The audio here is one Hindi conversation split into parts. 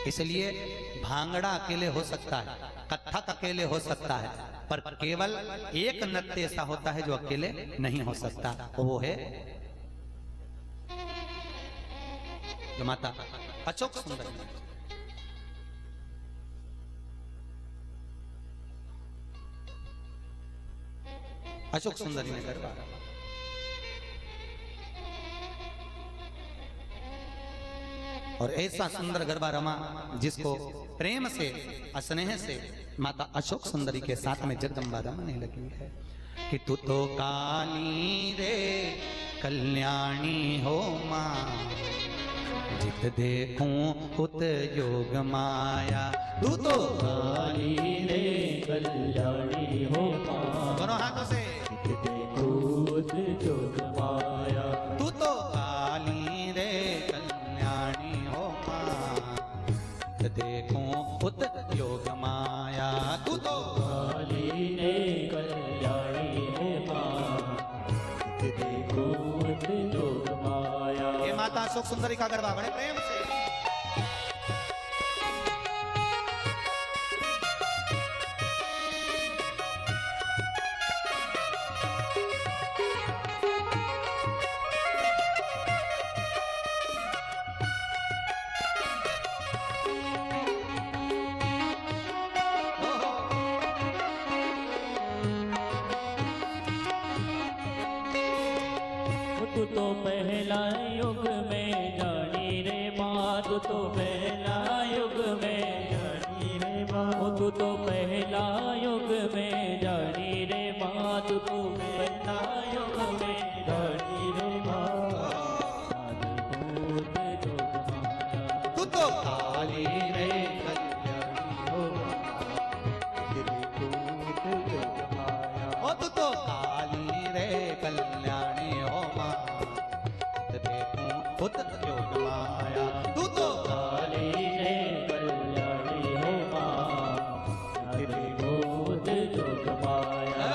इसलिए भांगड़ा अकेले हो सकता है, कथक अकेले हो सकता है, पर केवल एक नृत्य ऐसा होता है जो अकेले नहीं हो सकता, वो है जो माता अशोक सुंदरी। अशोक सुंदरी ने गरबा, और ऐसा सुंदर गरबा रमा जिसको प्रेम से स्नेह से माता अशोक सुंदरी के साथ में जगदम्बा रमने लगी है कि तू तो काली रे कल्याणी हो माँ, जित देखूं उत योग माया। तू तो काली रे कल्याणी हो माँ, दोनों हाथों से जित देखूं उत योग माया। तू तो काली रे कल्याणी हो माँ, जित देखूं उत योग माया। तू तो काली रे कल्याणी हो माँ, जित देखूं उत योग माया। ये माता अशोक सुंदरी का गरबा बड़े प्रेम से तू तो पहला युग में जानी रे माँ, तू तो पहला युग में जानी रे माँ। तू तो पहला युग में जानी रे माँ, तू तो पहला युग में जानी रे माँ। तू तो काली रे कल्याणी हो माँ, ओ तू तो काली रे कल्याणी हो माँ, देखूं उत योग माया। तू तो काली रे कल्याणी हो माँ, तेरे गोद योग माया।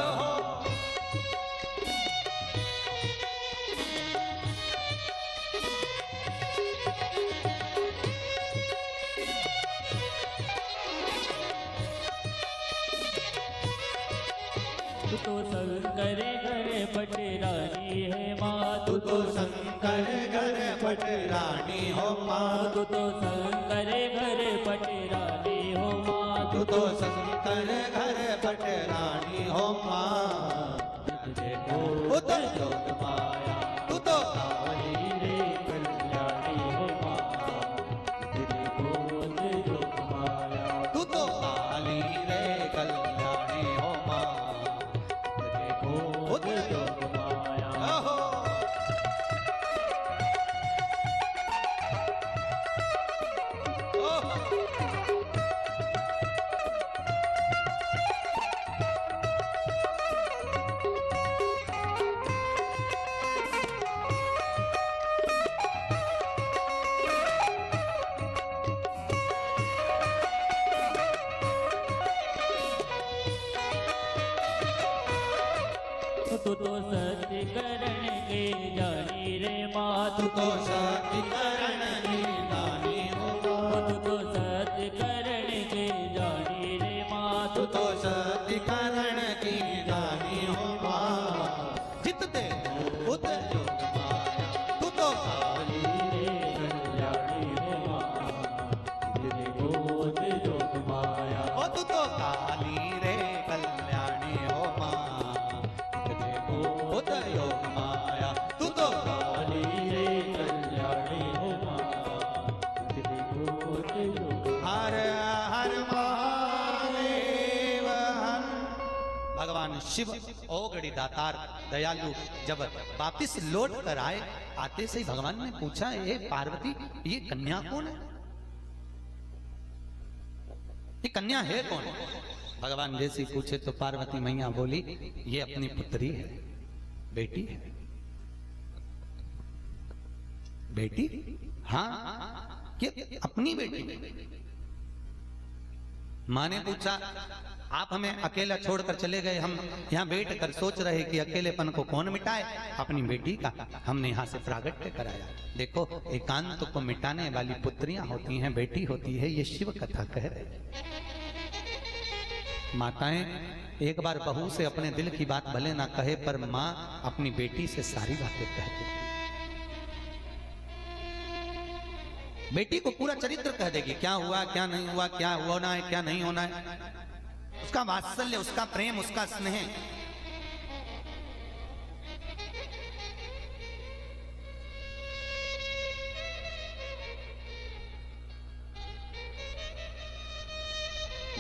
तू तो शंकर घर पटरानी है माँ, तू तो शंकर घर पट रानी हो माँ, तू तो शंकर घर पटरानी हो माँ। तू तो शंकर घर पट रानी हो माँ, देखो उत योग माया। तू तो काली रे कल्याणी हो माँ, तेरे गोद योग माया। तू तो काली रे कल्याणी हो माँ, देखो उत योग माया। ओहो। ओहो। तू तो सत्य करण के जानी रे माँ, तू तो शक्ति करण की दानी हो माँ, तू तो सत्य करण के जानी रे माँ। तू तो शक्ति करण की दानी हो माँ, जित दे उत योग माया। तू तो काली रे कल्याणी हो माँ, तेरे गोद योग माया। ओ तू तो काली रे कल्याणी हो माँ, उत योग माया। तू तो काली रे कल्याणी हो माँ, तेरे गोद योग। हर हर महादेव हर। भगवान शिव ओगड़ी दातार दयालु जब वापिस लौट कर आए, आते से ही भगवान ने पूछा, ये पार्वती ये कन्या कौन है? ये कन्या है कौन? भगवान जैसी पूछे तो पार्वती मैया बोली, ये अपनी पुत्री है, बेटी है। बेटी? हाँ, ये अपनी बेटी। माँ ने पूछा, आप हमें अकेला छोड़कर चले गए, हम यहाँ बैठ कर सोच रहे कि अकेलेपन को कौन मिटाए, अपनी बेटी का हमने यहाँ से प्रागट्य कराया। देखो, एकांत को मिटाने वाली पुत्रियां होती हैं, बेटी होती है, ये शिव कथा कह रही। माताएं एक बार बहू से अपने दिल की बात भले ना कहे, पर माँ अपनी बेटी से सारी बातें कहती है। बेटी को पूरा चरित्र कह देगी, क्या हुआ क्या नहीं हुआ, क्या होना है क्या नहीं होना है, उसका वात्सल्य, उसका प्रेम, उसका स्नेह।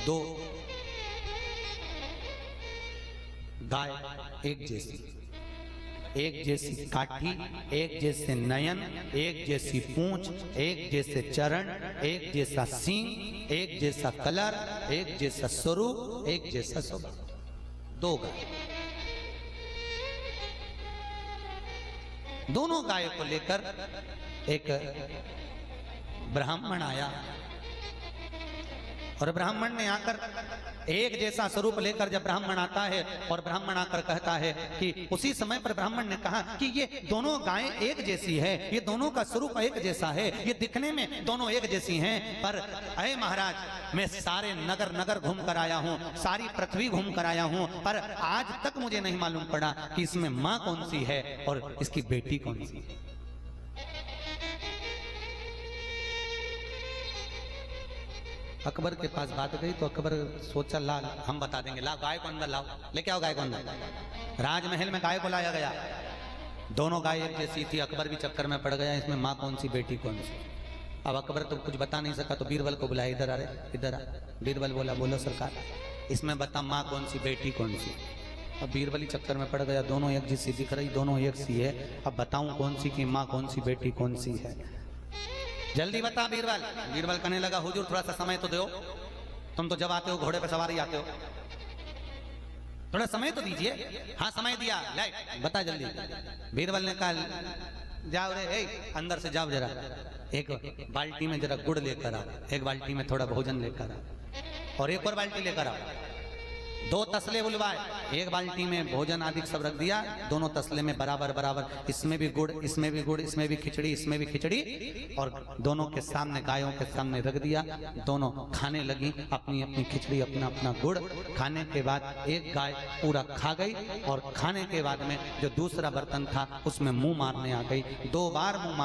दो गाय एक जैसी काठी, एक जैसे नयन, एक जैसी पूंछ, एक जैसे चरण, एक जैसा सींग, एक जैसा कलर, एक जैसा स्वरूप, एक जैसा स्वभाव। दो गाय, दोनों गायों को लेकर एक ब्राह्मण आया और ब्राह्मण ने आकर एक जैसा स्वरूप लेकर, जब ब्राह्मण आता है और ब्राह्मण आकर कहता है कि उसी समय पर ब्राह्मण ने कहा कि ये दोनों गायें एक जैसी है, ये दोनों का स्वरूप एक जैसा है, ये दिखने में दोनों एक जैसी हैं, पर अरे महाराज, मैं सारे नगर नगर घूम कर आया हूँ, सारी पृथ्वी घूम कर आया हूँ, पर आज तक मुझे नहीं मालूम पड़ा कि इसमें माँ कौन सी है और इसकी बेटी कौन सी है। अकबर के पास बात गई तो अकबर सोचा, ला हम बता देंगे, ला गाय को अंदर लाओ, लेके आओ गाय को अंदर। राजमहल में गाय को लाया गया, दोनों गाय एक जैसी थी। अकबर भी चक्कर में पड़ गया, इसमें माँ कौन सी बेटी कौन सी। अब अकबर तो कुछ बता नहीं सका, तो बीरबल को बुलाया, इधर आ रे, इधर आ। बीरबल बोला, बोलो सरकार, इसमें बता माँ कौन सी बेटी कौन सी। अब बीरबल ही चक्कर में पड़ गया, दोनों एक जैसी दिख रही, दोनों एक सी है, अब बताऊं कौन सी की माँ कौन सी बेटी कौन सी है, जल्दी बता बीरबल। बीरबल कहने लगा, हुजूर थोड़ा सा समय तो दो, तुम तो जब आते हो घोड़े पे सवारी आते हो, थोड़ा समय तो दीजिए। हाँ समय दिया, लाइट बता जल्दी। बीरबल ने कहा, जाओ रे, अंदर से जाओ, जरा एक बाल्टी में जरा गुड़ लेकर आओ, एक बाल्टी में थोड़ा भोजन लेकर आओ, और एक और बाल्टी लेकर आओ। दो तसले बुलवाए, एक बाल्टी में भोजन आदि सब रख दिया, दोनों तसले में बराबर बराबर, इसमें भी गुड़, इसमें भी गुड़, इसमें भी खिचड़ी, इसमें भी खिचड़ी, और दोनों के सामने, गायों के सामने रख दिया। दोनों खाने लगी अपनी अपनी खिचड़ी, अपना अपना गुड़। खाने के बाद एक गाय पूरा खा गई, और खाने के बाद में जो दूसरा बर्तन था उसमें मुंह मारने आ गई। 2 बार मुंह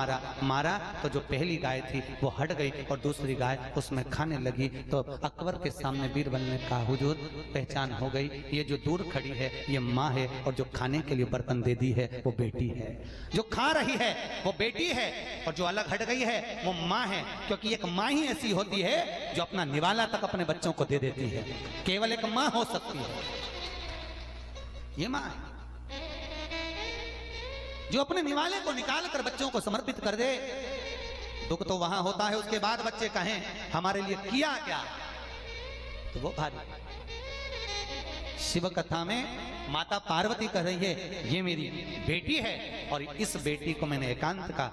मारा तो जो पहली गाय थी वो हट गई और दूसरी गाय उसमें खाने लगी। तो अकबर के सामने बीरबल ने कहा, हुजूर पहचान हो गई, ये जो दूर खड़ी है ये माँ है, और जो खाने के लिए बर्तन दे दी है वो बेटी है। जो खा रही है वो बेटी है, और जो अलग हट गई है वो माँ है, क्योंकि एक माँ ही ऐसी होती है जो अपना निवाला तक अपने बच्चों को दे देती है। केवल एक माँ हो सकती है, ये माँ है जो अपने निवाले को निकाल कर बच्चों को समर्पित कर दे। दुख तो वहां होता है, उसके बाद बच्चे कहें हमारे लिए किया क्या, तो वो भारी। शिव कथा में माता पार्वती कह रही है, ये मेरी बेटी है, और इस बेटी को मैंने एकांत का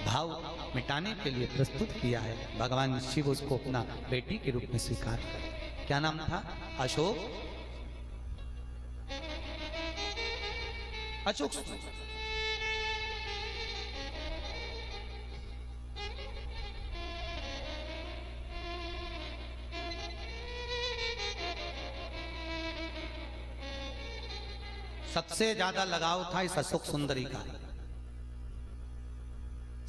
भाव मिटाने के लिए प्रस्तुत किया है। भगवान शिव उसको अपना बेटी के रूप में स्वीकार कर। क्या नाम था? अशोक। अशोक सबसे ज्यादा लगाव था इस अशोक सुंदरी का,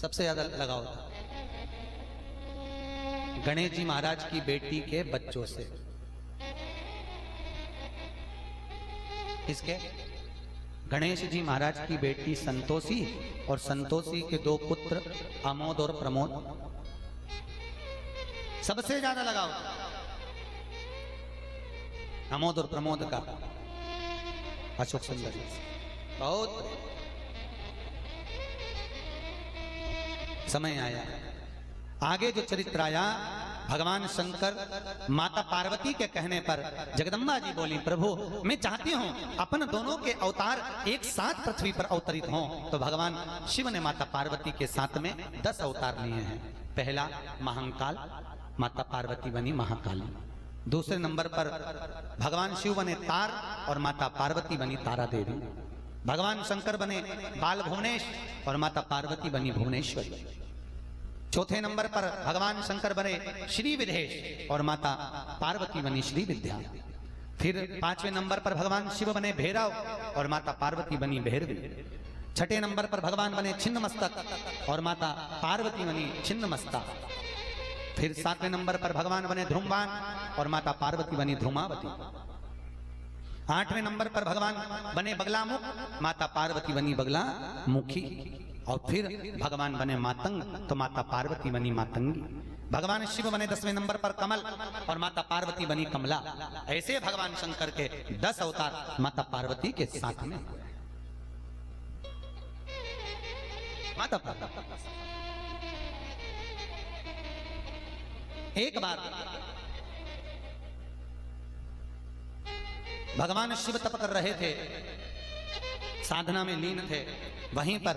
सबसे ज्यादा लगाव था गणेश जी महाराज की बेटी के बच्चों से। इसके गणेश जी महाराज की बेटी संतोषी और संतोषी के 2 पुत्र आमोद और प्रमोद, सबसे ज्यादा लगाव था आमोद और प्रमोद का अशोक सुंदर। बहुत समय आया, आगे जो चरित्र आया, भगवान शंकर माता पार्वती के कहने पर जगदम्बा जी बोली, प्रभु मैं चाहती हूं अपन दोनों के अवतार एक साथ पृथ्वी पर अवतरित हों। तो भगवान शिव ने माता पार्वती के साथ में 10 अवतार लिए हैं। पहला महाकाल, माता पार्वती बनी महाकाली। दूसरे नंबर पर भगवान शिव बने तार और माता पार्वती बनी तारा देवी। भगवान शंकर बने बाल भुवनेश और माता पार्वती बनी भुवनेश्वरी। चौथे नंबर पर भगवान शंकर बने श्री विदेश और माता पार्वती बनी श्री विद्या। फिर पांचवें नंबर पर भगवान शिव बने भैरव और माता पार्वती बनी भैरवी। छठे नंबर पर भगवान बने छिन्न मस्तक और माता पार्वती बनी छिन्न मस्ता। फिर सातवें नंबर पर भगवान बने ध्रुमवान और माता पार्वती बनी ध्रुमावती। आठवें नंबर पर भगवान बने बगलामुख, माता पार्वती बनी बगला मुखी। और फिर भगवान बने मातंग तो माता पार्वती बनी मातंगी। भगवान शिव बने 10वें नंबर पर कमल और माता पार्वती बनी कमला। ऐसे भगवान शंकर के 10 अवतार माता पार्वती के साथ में हुए। माता पार्वती एक बार भगवान शिव तप कर रहे थे, साधना में लीन थे। वहीं पर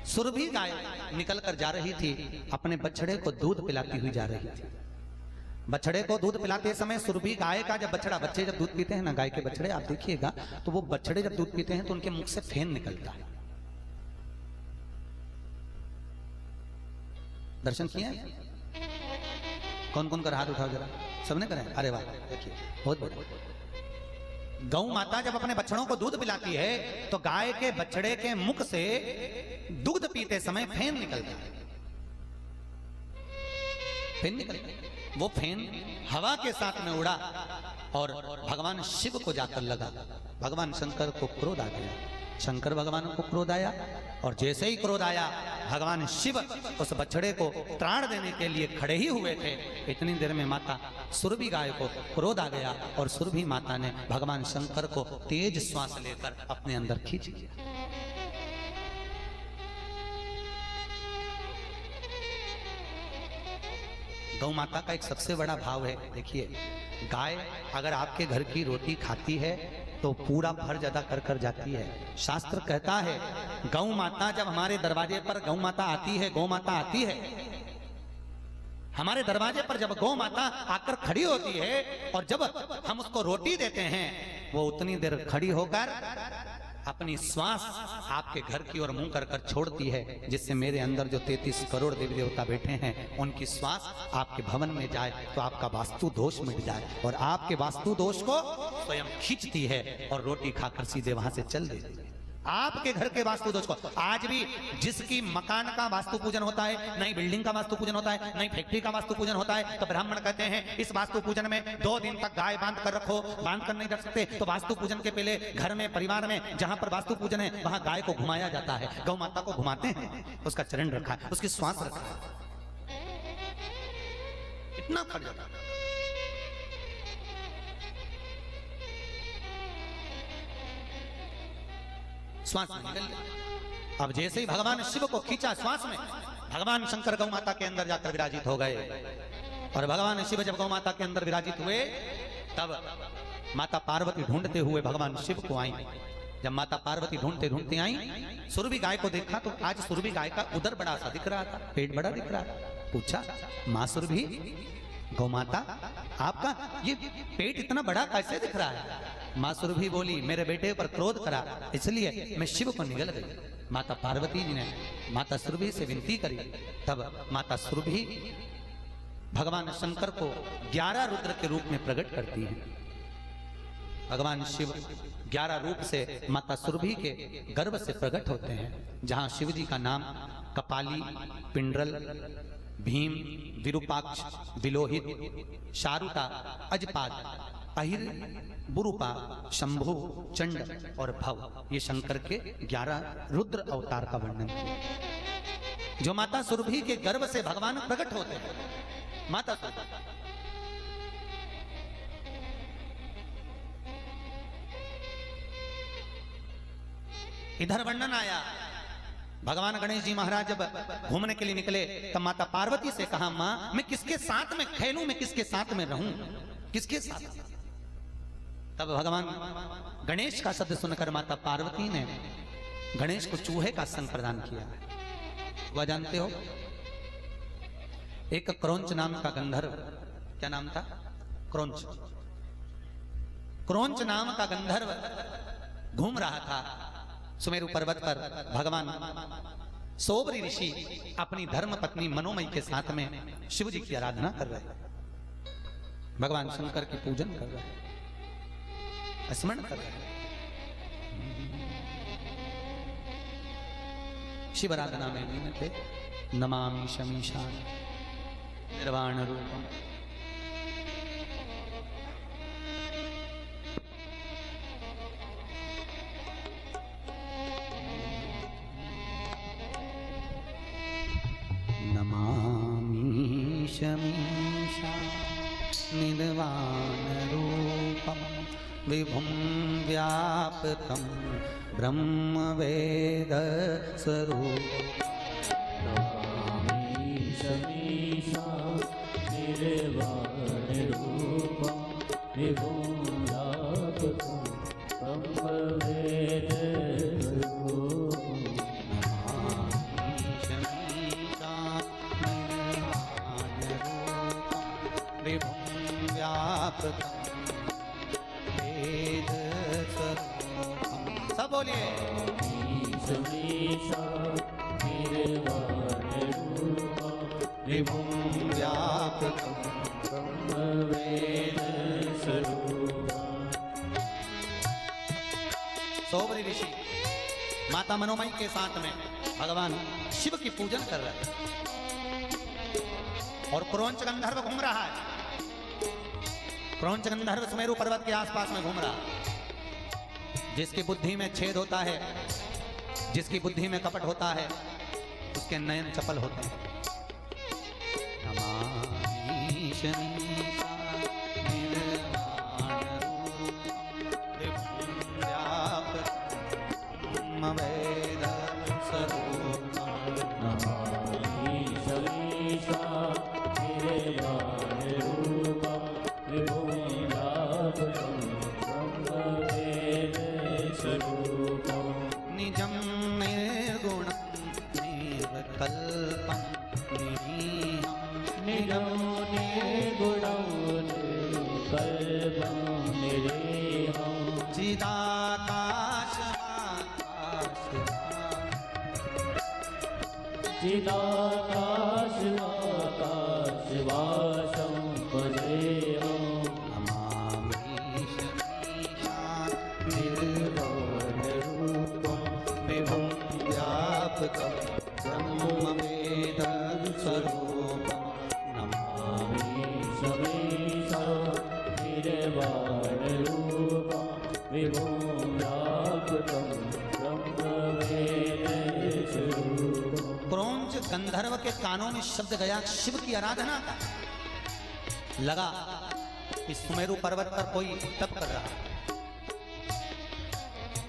सुरभि गाय निकल कर जा रही थी, अपने बछड़े को दूध पिलाती हुई जा रही थी। बछड़े को दूध पिलाते समय सुरभि गाय का जब बछड़ा, बच्चे जब दूध पीते हैं ना गाय के बछड़े, आप देखिएगा तो वो बछड़े जब दूध पीते हैं तो उनके मुख से फेन निकलता है। दर्शन किए? कौन कौन कर हाथ उठाओ जरा, सबने करे? अरे वाह, देखिए बहुत बढ़िया। गौ माता जब अपने बछड़ों को दूध पिलाती है तो गाय के बछड़े के मुख से दूध पीते समय फेन निकलता है। फेन निकलता है, वो फेन हवा के साथ में उड़ा और भगवान शिव को जाकर लगा। भगवान शंकर को क्रोध आ गया। शंकर भगवान को क्रोध आया और जैसे ही क्रोध आया भगवान शिव उस बछड़े को त्राण देने के लिए खड़े ही हुए थे। इतनी देर में माता सुरभि गाय को क्रोध आ गया और सुरभि माता ने भगवान शंकर को तेज श्वास लेकर अपने अंदर खींच लिया। गौ माता का एक सबसे बड़ा भाव है, देखिए गाय अगर आपके घर की रोटी खाती है तो पूरा फर्ज अदा कर कर जाती है। शास्त्र कहता है गौ माता जब हमारे दरवाजे पर गौ माता आती है, गौ माता आती है हमारे दरवाजे पर, जब गौ माता आकर खड़ी होती है और जब हम उसको रोटी देते हैं वो उतनी देर खड़ी होकर अपनी श्वास आपके घर की ओर मुंह कर कर छोड़ती है, जिससे मेरे अंदर जो 33 करोड़ देवी देवता बैठे हैं उनकी श्वास आपके भवन में जाए तो आपका वास्तु दोष मिट जाए और आपके वास्तु दोष को स्वयं खींचती है और रोटी खाकर सीधे वहां से चल देती है। आपके घर के वास्तु दोष को आज भी जिसकी मकान का वास्तु पूजन होता है, नई बिल्डिंग का वास्तु पूजन होता है, नई फैक्ट्री का वास्तु पूजन होता है, तो ब्राह्मण कहते हैं इस वास्तु पूजन में 2 दिन तक गाय बांध कर रखो। बांध कर नहीं रख सकते तो वास्तु पूजन के पहले घर में परिवार में जहां पर वास्तु पूजन है वहां गाय को घुमाया जाता है, गौ माता को घुमाते हैं, उसका चरण रखा है, उसकी श्वास रखा है, इतना फर्ज जाता है। श्वास में निकल गया। अब जैसे ही भगवान शिव को खींचा श्वास में, भगवान शंकर गौ माता के अंदर जाकर विराजित हो गए और भगवान शिव जब गौ माता के अंदर विराजित हुए तब माता पार्वती ढूंढते हुए भगवान शिव को आई। जब माता पार्वती ढूंढते ढूंढते आई, सुरभि गाय को देखा तो आज सुरभि गाय का उदर बड़ा सा दिख रहा था, पेट बड़ा दिख रहा था। पूछा, मां सुरभि, गौ माता आपका ये पेट इतना बड़ा कैसे दिख रहा है? मां सुरभि बोली, मेरे बेटे पर क्रोध करा इसलिए मैं शिव को निगल गई। माता पार्वती जी ने माता सुरभि से विनती करी, तब माता सुरभि भगवान शंकर को 11 रुद्र के रूप में प्रकट करती है। भगवान शिव 11 रूप से माता सुरभि के गर्भ से प्रकट होते हैं, जहां शिव जी का नाम कपाली, पिंडरल, भीम, विरूपाक्ष, विलोहित, शारुता, अजपाद, अहिर, बुरुपा, शंभु, चंड और भव, ये शंकर के 11 रुद्र अवतार का वर्णन है जो माता सुरभि के गर्भ से भगवान प्रकट होते हैं। माता सुरभि इधर वर्णन आया, भगवान गणेश जी महाराज जब घूमने के लिए निकले तब माता पार्वती से कहा, मां मैं किसके साथ में खेलूं, मैं किसके साथ में रहूं, किसके साथ? तब भगवान गणेश का शब्द सुनकर माता पार्वती ने गणेश को चूहे का संग प्रदान किया। वह जानते हो? एक क्रोंच नाम का गंधर्व, क्या नाम था? क्रोंच। क्रोंच नाम का गंधर्व घूम रहा था सुमेरु पर्वत पर। भगवान सोबरी ऋषि अपनी धर्म पत्नी मनोमयी के साथ में शिव जी की आराधना कर रहे हैं, भगवान शंकर की पूजन कर रहे हैं, स्मरण कर रहे हैं। शिव आराधना में लीन थे। नमामि शमीशान निर्वाण रूपम। नमामि शमीशान निर्वाण रूपम विभुं व्यापकं ब्रह्म वेद स्वरूपम्। सब बोलिए। सोबरी ऋषि माता मनोमयी के साथ में भगवान शिव की पूजन कर रहे हैं और क्रोंच गंधर्व घूम रहा है। क्रोंच गंधर्व सुमेरु पर्वत के आसपास में घूम रहा है। जिसकी बुद्धि में छेद होता है, जिसकी बुद्धि में कपट होता है, उसके नयन चपल होते हैं। निजं निर्गुणं निर्विकल्पं निरीहं। निजं निर्गुणं निर्विकल्पं निरीहं। चिदाकाशवाकाशवासं भजेऽहं। नमामि शमीशान निर्वाणरूपं विभुं व्यापकं ब्रह्मवेद स्वरूपं। नमामि शमीशान निर्वाणरूपं विभुं व्यापकं ब्रह्मवेद स्वरूपम्। क्रोंच गंधर्व के कानों में शब्द गया शिव की आराधना का। लगा कि सुमेरु पर्वत पर कोई तप कर रहा है,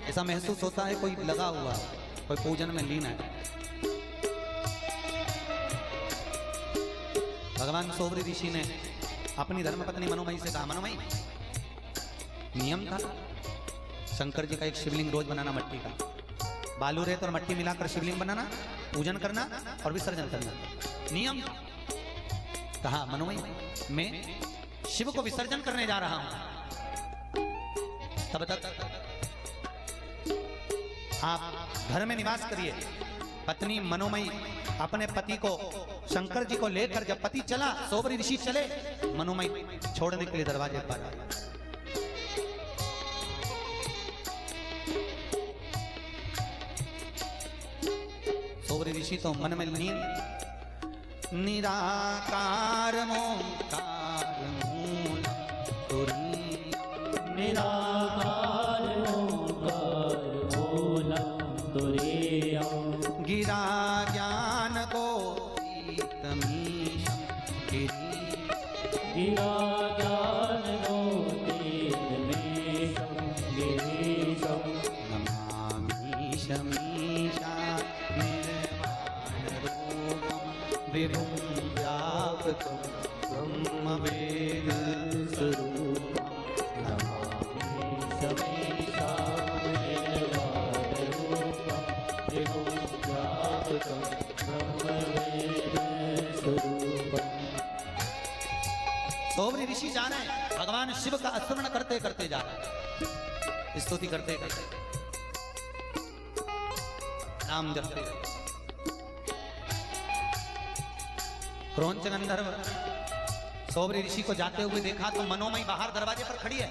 ऐसा महसूस होता है कोई लगा हुआ है, कोई पूजन में लीन है। भगवान सोबरी ऋषि ने अपनी धर्मपत्नी मनोमयी से कहा, मनोमयी, नियम था शंकर जी का एक शिवलिंग रोज बनाना मट्टी का, बालू रेत और मट्टी मिलाकर शिवलिंग बनाना, पूजन करना और विसर्जन करना, नियम। कहा, मनोमयी, मैं शिव को विसर्जन करने जा रहा हूं, तब तक आप घर में निवास करिए। पत्नी मनोमयी अपने पति को, शंकर जी को लेकर जब पति चला, सोबरी ऋषि चले, मनोमयी छोड़ने के लिए दरवाजे पर आई। सोबरी ऋषि तो मन में लीन, निराकार मोकार मूल तुरीयम्। निराकार मोकार मूलं तुरीयम्। गिरा ज्ञान गोतीतमीशं गिरीशम्। गिरा ज्ञान गोतीतमीशं गिरीशम्। नमामि शमीशान निर्वाणरूपं विभुं व्यापकं ब्रह्मवेद स्वरूपम्। नमामि शमीशान निर्वाणरूपं विभुं व्यापकम् ब्रह्मवेद स्वरूपम्। सोबरी ऋषि जा रहे हैं, भगवान शिव का स्मरण करते करते जा रहे हैं, स्तुति करते करते, नाम जपते। क्रौंच गंधर्व सोबरी ऋषि को जाते हुए देखा तो मनोमयी बाहर दरवाजे पर खड़ी है।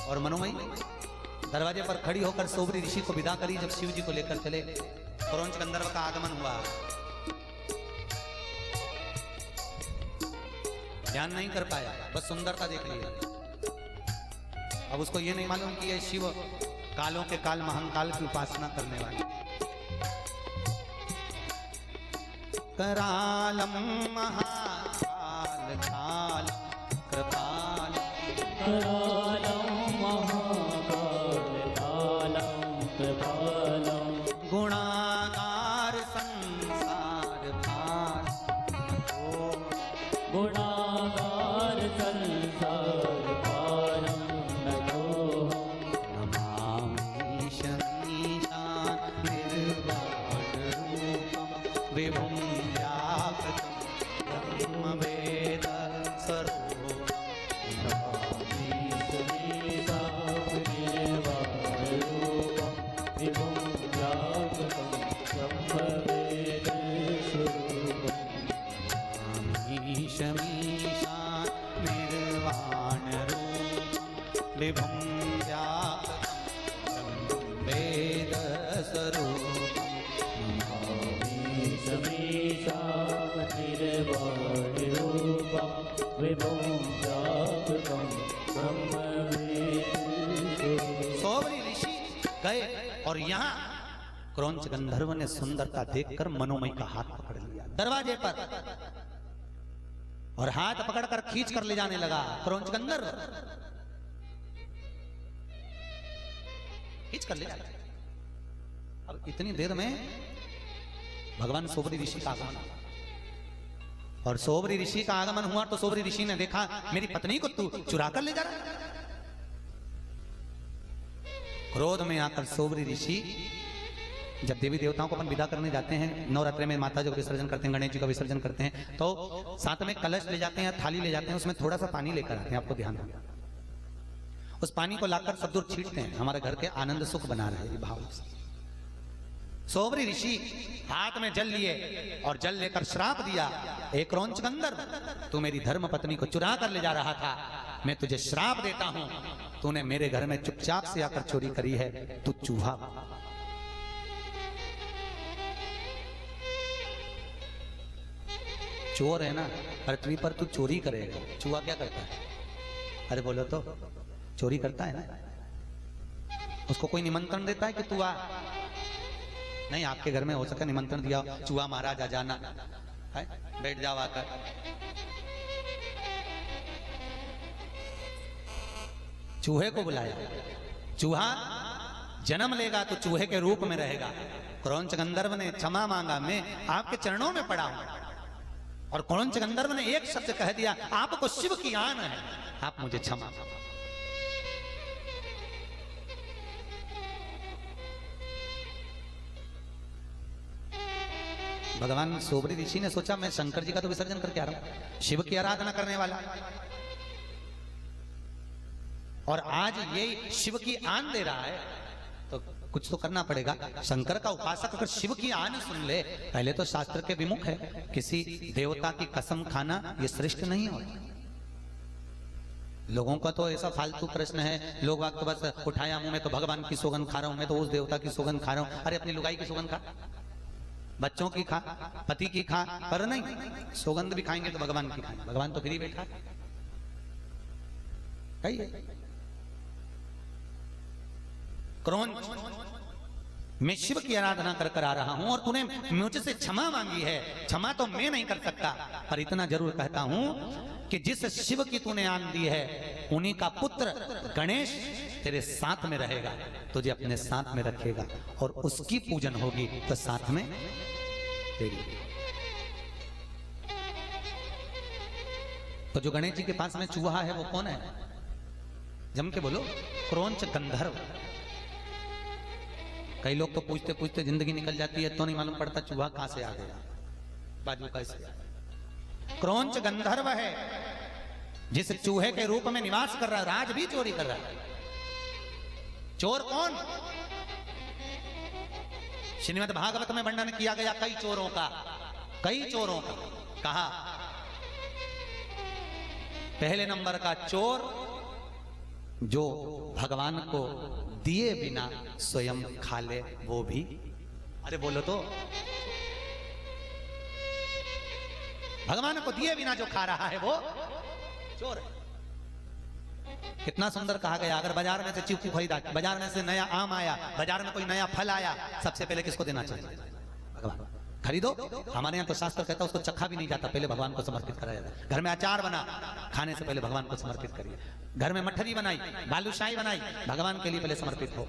और मनोमयी दरवाजे पर खड़ी होकर सोबरी ऋषि को विदा करी। जब शिव जी को लेकर चले, क्रौंच गंधर्व का आगमन हुआ। ध्यान नहीं कर पाया, बस सुंदरता देख लिया। अब उसको ये नहीं मालूम कि ये शिव कालों के काल महाकाल की उपासना करने वाले। करालम महाकाल काल कृपाल, करालं महाकाल कालं कृपालं, गुणागार संसार भार, गुणागार संसार पारं नतोऽहम्। नमामि शमीशान निर्वाण रूपं विभुं व्यापृतं ब्रह्मवेद स्वरूपम्। शमीशान निर्वाण रूपं विभुं व्यापृतं ब्रह्मवेद स्वरूपम्। सोबरी ऋषि गए और यहाँ क्रौंच गंधर्व ने सुंदरता देखकर मनोमयी का हाथ पकड़ लिया दरवाजे पर, और हाथ पकड़कर खींच कर ले जाने लगा। क्रौंच गंधर्व खींच कर ले जाता। अब इतनी देर में भगवान सोबरी ऋषि का आगमन, और सोबरी ऋषि का आगमन हुआ तो सोबरी ऋषि ने देखा मेरी पत्नी को तू चुरा कर ले जा रहा है। क्रोध में आकर सोबरी ऋषि जब देवी देवताओं को अपन विदा करने जाते हैं, नवरात्रि में माता जी का विसर्जन करते हैं, गणेश जी का विसर्जन करते हैं, तो साथ में कलश ले जाते हैं, थाली ले जाते हैं, उसमें थोड़ा सा पानी लेकर आते हैं। आपको ध्यान होगा, उस पानी को लाकर सब दूर छींटते हैं, हमारे घर के आनंद सुख बना रहे भाव से। सोबरी ऋषि हाथ में जल लिए और जल लेकर श्राप दिया, एक क्रौंच गंधर्व, तू मेरी धर्म पत्नी को चुरा कर ले जा रहा था, मैं तुझे श्राप देता हूं, तूने मेरे घर में चुपचाप से आकर चोरी करी है, तू चूहा। चोर है ना पृथ्वी पर, तू चोरी करेगा। चूहा क्या करता है? अरे बोलो तो, चोरी करता है ना। उसको कोई निमंत्रण देता है कि तू आ? नहीं, आपके घर में हो सके निमंत्रण दिया, चूहा महाराज आ जाना है, बैठ जाओ आकर। चूहे को बुलाया, चूहा जन्म लेगा तो चूहे के रूप में रहेगा। क्रौंच गंधर्व ने क्षमा मांगा, मैं आपके चरणों में पड़ा हूं, और क्रौंच गंधर्व ने एक शब्द कह दिया, आपको शिव की आन है, आप मुझे क्षमा। भगवान सोबरी ऋषि ने सोचा मैं शंकर जी का तो विसर्जन करके आ रहा हूं, शिव की आराधना करने वाला, और आज ये शिव की आन दे रहा है, तो कुछ तो करना पड़ेगा। शंकर का उपासक अगर शिव की आन सुन ले, पहले तो शास्त्र के विमुख है, किसी देवता की कसम खाना ये श्रेष्ठ नहीं होता। लोगों का तो ऐसा फालतू प्रश्न है, लोग तो बस उठाया मुंह में तो भगवान की सौगंध खा रहा हूं, मैं तो उस देवता की सौगंध खा रहा हूं। अरे अपनी लुगाई की सौगंध खा, बच्चों की खा, पति की खा, पर नहीं सौगंध भी खाएंगे तो भगवान की खाएंगे, भगवान तो फ्री बैठा है। क्रौंच, मैं शिव की आराधना कर कर आ रहा हूं, और तूने मुझसे क्षमा मांगी है, क्षमा तो मैं नहीं कर सकता, पर इतना जरूर कहता हूं कि जिस शिव की तूने आन दी है, उन्हीं का पुत्र गणेश तेरे साथ में रहेगा, तुझे अपने साथ में रखेगा, और उसकी पूजन होगी तो साथ में तेरी। तो जो गणेश जी के पास में चूहा है वो कौन है? जम के बोलो, क्रौंच गंधर्व। कई लोग तो पूछते पूछते जिंदगी निकल जाती है तो नहीं मालूम पड़ता चूहा कहां से आ गया, बाजू कैसे। क्रौंच गंधर्व है जिस चूहे के रूप में निवास कर रहा है, राज भी चोरी कर रहा है। चोर कौन? श्रीमद् भागवत में वर्णन किया गया कई चोरों का, कई चोरों का। कहा पहले नंबर का चोर जो भगवान को दिए बिना स्वयं खा ले, वो भी। अरे बोलो तो, भगवान को दिए बिना जो खा रहा है वो चोर है। कितना सुंदर कहा गया, अगर बाजार में से चीकू खरीदा, बाजार में से नया आम आया, बाजार में कोई नया फल आया, सबसे पहले किसको देना चाहिए? भगवान। खरीदो, हमारे यहाँ तो शास्त्र कहता है उसको चखा भी नहीं जाता, पहले भगवान को समर्पित कराया जाता है। घर में अचार बना, खाने से पहले भगवान को समर्पित करिए। घर में मठरी बनाई, बालूशाही बनाई, भगवान के लिए पहले समर्पित हो।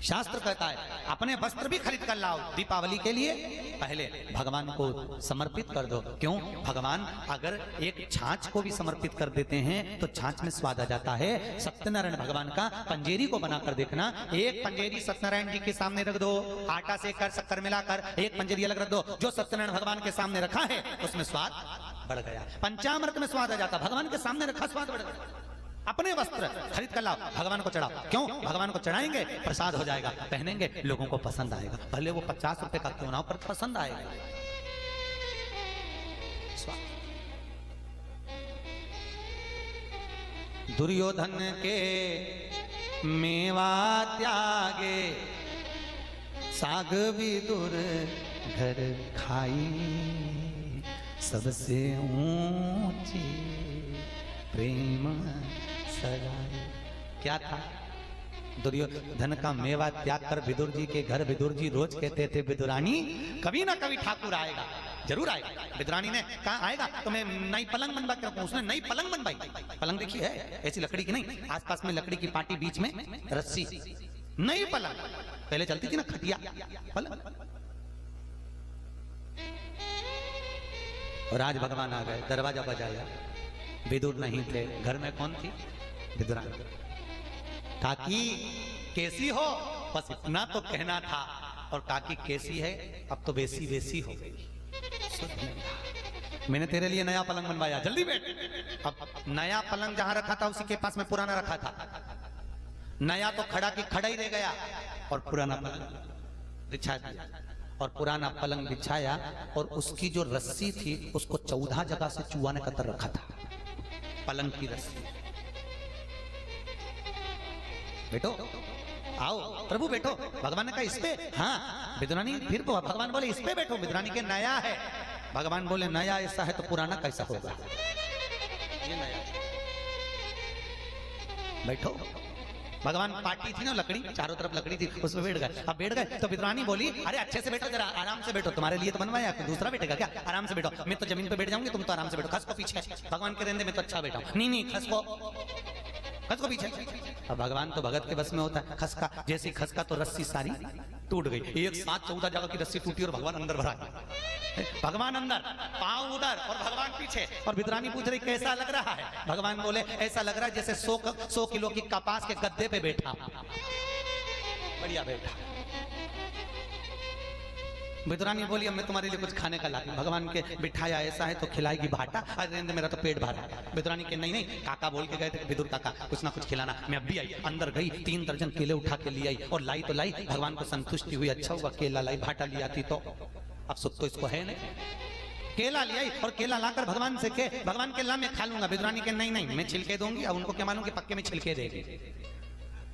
शास्त्र कहता है अपने वस्त्र भी खरीद कर लाओ दीपावली के लिए, पहले भगवान को समर्पित कर दो। क्यों? भगवान अगर एक छाछ को भी समर्पित कर देते हैं तो छाछ में स्वाद आ जाता है। सत्यनारायण भगवान का पंजेरी को बनाकर देखना, एक पंजेरी सत्यनारायण जी के सामने रख दो, आटा से कर शक्कर मिलाकर एक पंजेरी अलग रख दो, जो सत्यनारायण भगवान के सामने रखा है उसमें स्वाद बढ़ गया। पंचामृत में स्वाद आ जाता, भगवान के सामने रखा स्वाद बढ़ गया। अपने वस्त्र खरीद कर लाओ, भगवान को चढ़ाओ। क्यों? भगवान को चढ़ाएंगे, प्रसाद हो जाएगा, पहनेंगे, लोगों को पसंद आएगा, भले वो 50 रुपए का क्यों ना हो, पर पसंद आएगा। दुर्योधन के मेवा त्यागे, साग विदुर घर खाई, सबसे ऊंची प्रेम सगाई। क्या था? दुर्योधन का मेवा त्याग कर विदुर जी के घर विदुर जी रोज कहते थे विदुरानी कभी ना कभी ठाकुर आएगा, जरूर आएगा। विदुरानी ने कहा आएगा तो मैं नई पलंग बनवा के रखूं। उसने नई पलंग बनवाई। पलंग देखी है? ऐसी लकड़ी की नहीं, आसपास में लकड़ी की पाटी, बीच में रस्सी, नई पलंग। पहले चलती थी ना खटिया पलंग। और आज भगवान आ गए, दरवाजा बजाया, विदुर नहीं थे, घर में कौन थी? विदुरानी। काकी कैसी हो, बस इतना तो कहना था। और काकी कैसी है? अब तो बेसी बेसी हो गई। मैंने तेरे लिए नया पलंग बनवाया, जल्दी बैठ। अब नया पलंग जहां रखा था उसी के पास में पुराना रखा था। नया तो खड़ा की खड़ा ही रह गया और पुराना पलंग बिछा दिया। और पुराना पलंग बिछाया और उसकी जो रस्सी थी उसको 14 जगह से चूहा ने कतर रखा था, पलंग की रस्सी। बैठो, आओ प्रभु बैठो। भगवान ने कहा इस पे? हाँ। विदुरानी फिर भगवान बोले इस पे बैठो। विदुरानी के नया है। भगवान बोले नया ऐसा है तो पुराना कैसा होगा? ये नया। बैठो। भगवान पार्टी थी ना, लकड़ी चारों तरफ लकड़ी थी, उसमें बैठ गए। अब बैठ गए तो विदुरानी बोली अरे अच्छे से बैठो, जरा आराम से बैठो, तुम्हारे लिए तो बनवाया, दूसरा बैठेगा क्या? आराम से बैठो। मैं तो जमीन पे बैठ जाऊंगी, तुम तो आराम से बैठो। खस को पीछे, भगवान के रहने में तो अच्छा बैठा। नहीं नहीं, खस को पीछे। अब भगवान तो भगत के बस में होता है। खसका जैसी खसका तो रस्सी सारी टूट गई। एक साथ 14 जगह की रस्सी टूटी और भगवान अंदर भरा। भगवान अंदर, पांव उधर और भगवान पीछे। और विदुरानी पूछ रही कैसा लग रहा है? भगवान बोले ऐसा लग रहा है जैसे 100 किलो की कपास के गद्दे पे बैठा, बढ़िया बैठा। विदुरानी बोली अब मैं तुम्हारे लिए कुछ खाने का लाती। भगवान के बिठाया, ऐसा है तो खिलाएगी भाटा, अरे मेरा तो पेट भरा। विदुरानी के नहीं नहीं, काका बोल के गए थे विदुर काका कुछ ना कुछ खिलाना। मैं अब भी आई, अंदर गई, 3 दर्जन केले उठा के ले आई और लाई तो लाई। भगवान को संतुष्टि हुई, अच्छा हुआ केला लाई, भाटा ले आती तो। अब सुख तो इसको है नहीं। केला ले आई और केला लाकर भगवान से के भगवान केला मैं खा लूंगा। विदुरानी के नहीं नहीं, मैं छिलके दूंगी। अब उनको क्या मालूम कि पक्के में छिलके देगी,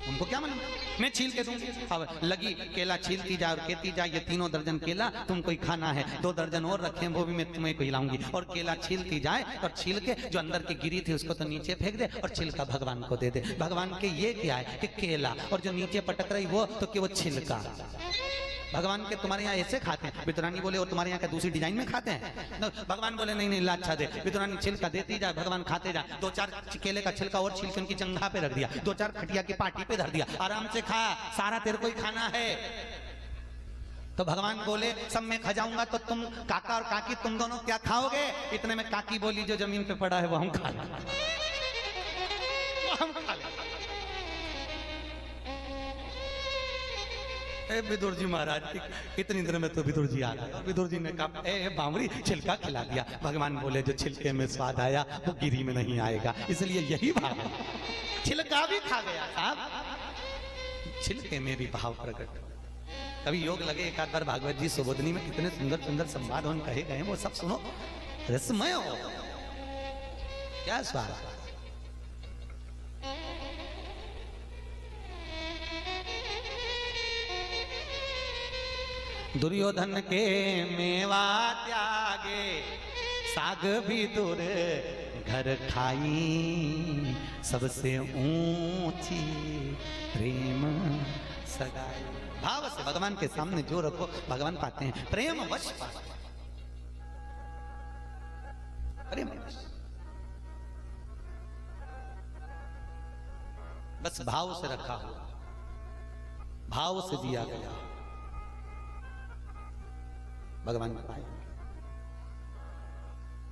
उनको क्या मालूम, मैं छील के दूंगी। अब लगी केला छीलती जा और कहती जा ये 3 दर्जन केला तुमको ही खाना है, 2 दर्जन और रखे वो भी मैं तुम्हें खिलाऊंगी। और केला छीलती जाए और छील के जो अंदर की गिरी थी उसको तो नीचे फेंक दे और छिलका भगवान को दे दे। भगवान के ये क्या है कि केला और जो नीचे पटक रही वो तो कि वो छिलका। भगवान के तुम्हारे यहाँ ऐसे खाते हैं? विदुरानी बोले और तुम्हारे यहाँ क्या दूसरी डिजाइन में खाते हैं? भगवान बोले नहीं नहीं ला अच्छा दे। विदुरानी छिलका देती जाए, भगवान खाते जाए। 2-4 केले का छिलका और छिलके उनकी जंघा पे रख दिया, 2-4 खटिया की पार्टी पे धर दिया, आराम से खा, सारा तेरे को ही खाना है। तो भगवान बोले सब मैं खा जाऊंगा तो तुम काका और काकी तुम दोनों क्या खाओगे? इतने में काकी बोली जो जमीन पे पड़ा है वो हम खा लें। विदुर जी महाराज, इतनी देर में तो विदुर जी आ गए और विदुर जी ने कहा ए बावड़ी छिलका खिला दिया। भगवान बोले जो छिलके में स्वाद आया वो गिरी में नहीं आएगा, इसलिए यही भाग है। छिलका भी खा गया साहब, छिलके में भी भाव प्रकट। कभी योग लगे एक आध बार भागवत जी सुबोधनी में कितने सुंदर सुंदर संवाद उन कहे गए, वो सब सुनो, रसमय हो, क्या स्वाद। दुर्योधन के मेवा त्यागे साग भी दूर घर खाई, सबसे ऊंची प्रेम सगाई। भाव से भगवान के सामने जो रखो भगवान पाते हैं, प्रेम वश पाते हैं, प्रेम वश। बस भाव से रखा हुआ, भाव से दिया गया, भगवान पाएंगे।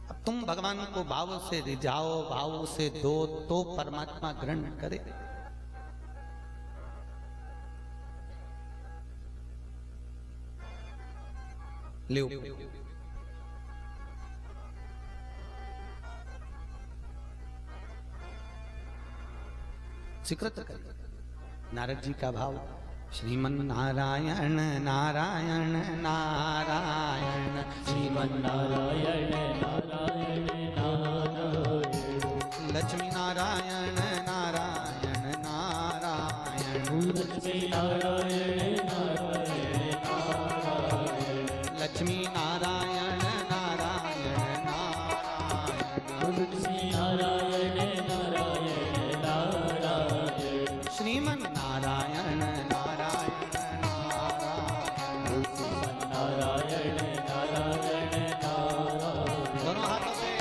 अब तुम भगवान को भाव से रिझाओ, भाव से दो तो परमात्मा ग्रहण करे। ले स्वीकृत कर। नारद जी का भाव, श्रीमन नारायण नारायण नारायण, श्रीमन नारायण नारायण नारायण, लक्ष्मी नारायण नारायण नारायण, लक्ष्मी नारायण नारायण नारायण, लक्ष्मी नारायण नारायण नारायण, लक्ष्मी नारायण नारायण नारायण, श्रीमन नारायण नारायण नारायण, नारायण नारायण नारायण। दोनों हाथों से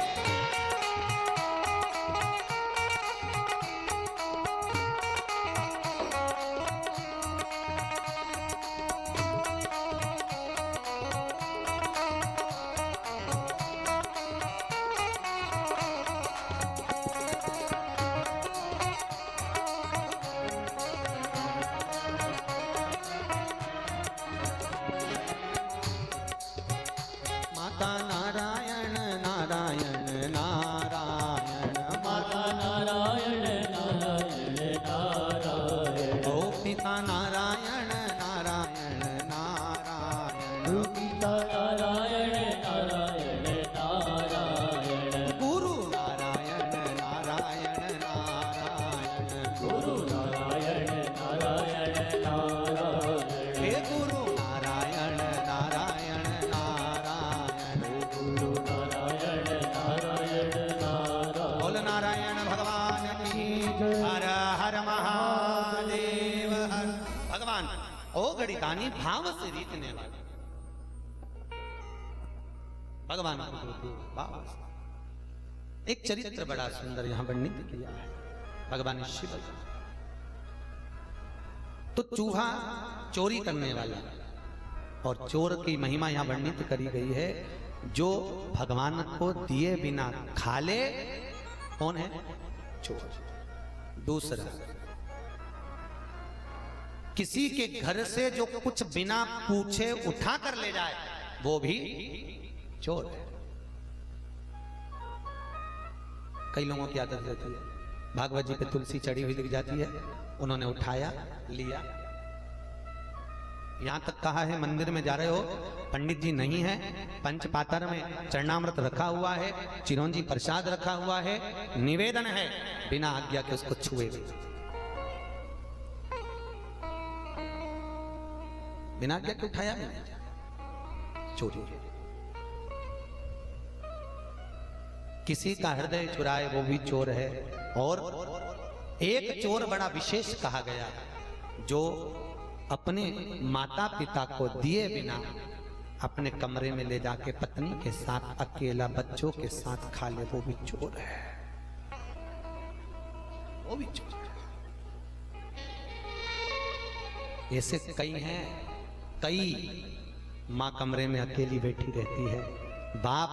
माता नारायण नारायण नारायण, माता नारायण नारायण नारायण, ओ पिता नारायण नारायण नारायण, पिता नारायण नारायण नारायण, गुरु नारायण नारायण नारायण, गुरु नारायण नारायण नारायण, हे गुरु नारायण नारायण नारायण, गुरु नारायण नारायण नारायण। बोल नारायण भगवान की हर हर महादेव हर। भगवान ओ गणितानी भाव से रीतने वाले भगवान भाव से। एक चरित्र बड़ा सुंदर यहां वर्णित किया है भगवान शिव। तो चूहा चोरी करने वाला और चोर की महिमा यहां वर्णित करी गई है। जो भगवान को दिए बिना खा ले कौन है? चोर। दूसरा, किसी के घर से जो कुछ बिना पूछे उठा कर ले जाए वो भी चोर है। कई लोगों की आदत रहती है, भागवत जी पे तुलसी चढ़ी हुई दिख जाती है, उन्होंने उठाया लिया। यहां तक कहा है मंदिर में जा रहे हो, पंडित जी नहीं है, पंचपात्र में चरणामृत रखा हुआ है, चिरौंजी प्रसाद रखा हुआ है, निवेदन है, बिना आज्ञा के उसको छुए, बिना आज्ञा के उठाया नहीं, चोरी। किसी का हृदय चुराए वो भी चोर है। और एक चोर बड़ा विशेष कहा गया, जो अपने माता पिता को दिए बिना अपने कमरे में ले जाके पत्नी के साथ अकेला बच्चों के साथ खा ले, वो भी चोर है, वो भी चोर है। ऐसे कई हैं। कई माँ कमरे में अकेली बैठी रहती है, बाप